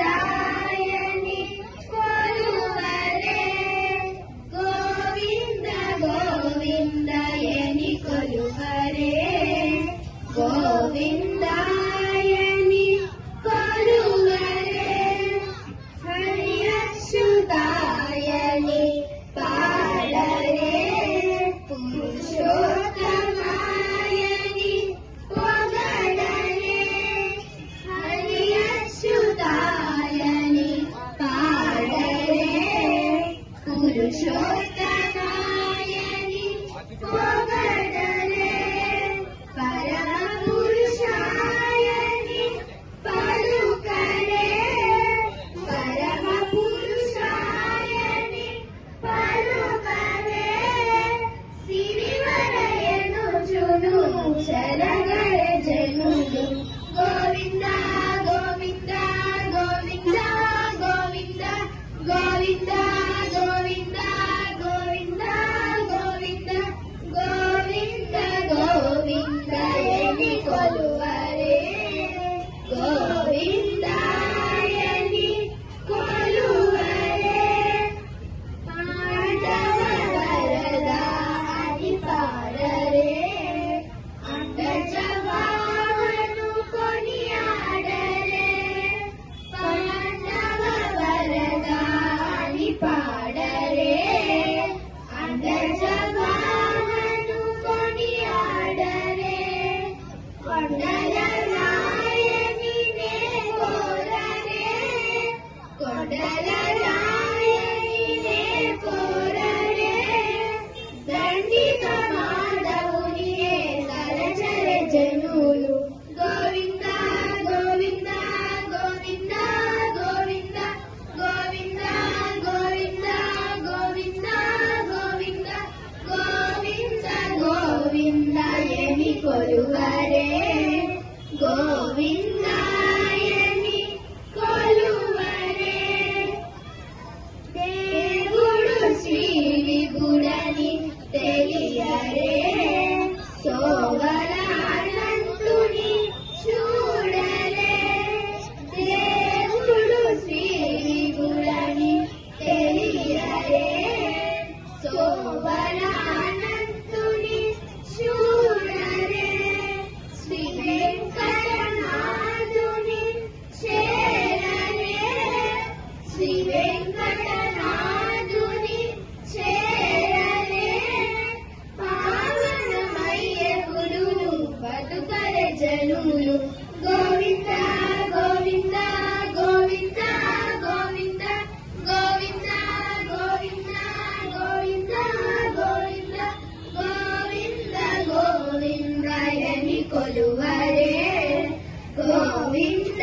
ಗೋವಿಂದಾಯನಿ ಕೊಲುವರೆ ಗೋವಿಂದ ಗೋವಿಂದಾಯನಿ ಕೊಲುವರೆ ಗೋವಿಂದಾಯನಿ ಕೊಲುವರೆ ಹರಿಯಚ್ಯುತಾಯನಿ ಪಾಡರೆ ಪುರುಷೋತ್ತಮಾಯನಿ ಪೊಗಡರೆ ಹರಿಯಚ್ಯುತಾಯನಿ ಪಾಡರೆ ಪುರುಷೋತ್ತಮಾಯನಿ ಪೊಗಡರೆ ಪರಮ ಪುರುಷಾಯನಿ ಪಲುಕರೆ ಪರಮ ಪುರುಷಾಯನಿ ಪಲುಕರೆ ಸಿರಿವರಯನು ಜುನು ಶರಣಗಳೆ ಜನುಲು ಗೋವಿಂದ ಗೋವಿಂದ ಗೋವಿಂದ ಗೋವಿಂದ ಗೋವಿಂದ ಗೋವಿಂದ ಗೋವಿಂದ ಗೋವಿಂದ ಗೋವಿಂದ ಗೋವಿಂದ ಎನಿ ಕೊಲುವರೆ ಗೋವಿಂದಾಯನಿ ಕೊಲುವರೆ ಪಾಂಡವ ವರದ ಅಡಿಪಾರರೆ ಅಂಗಜವಾಹನು ಕೊನಿಯಾಡರೆ ಪಾಂಡವ ವರದ ಅಡಿಪಾಡರೆ ಅಂಗಜವಾಹನು ಕೊನಿಯಾಡರೆ ಕೊಂಡಲರಾಯನಿನೇ ಕೋರರೆ ಕೊಂಡಲರಾಯನಿನೇ ಕೋರರೆ ದಂಡಿತ ಮಾಡವುನಿಯೇ ತಲಚರೆ ಜನುಲು ಗೋವಿಂದ ಗೋವಿಂದ ಗೋವಿಂದ ಗೋವಿಂದ ಗೋವಿಂದ ಗೋವಿಂದ ಗೋವಿಂದ ಗೋವಿಂದ ಗೋವಿಂದ ಗೋವಿಂದ ಎನಿ ಕೊಲುವರೆ ಗೋವಿಂದಾಯನಿ ಕೊಲುವರೆ దేవుడు శ్రీ విభుడని తెలియరే సోవరానంతుని చూడరే దేవుడు శ్రీ విభుడని తెలియరే సోవరానంతుని చూడరే శ్రీ వెంకటనాథుని చేరరే శ్రీ వెంకటనాథుని చేరరే పావనమయ్య గురును బతుకరే జనులు గోవింద గోవింద గోవింద గోవింద గోవింద గోవింద గోవింద గోవింద గోవింద గోవిందాయని కొలువరే గోవింద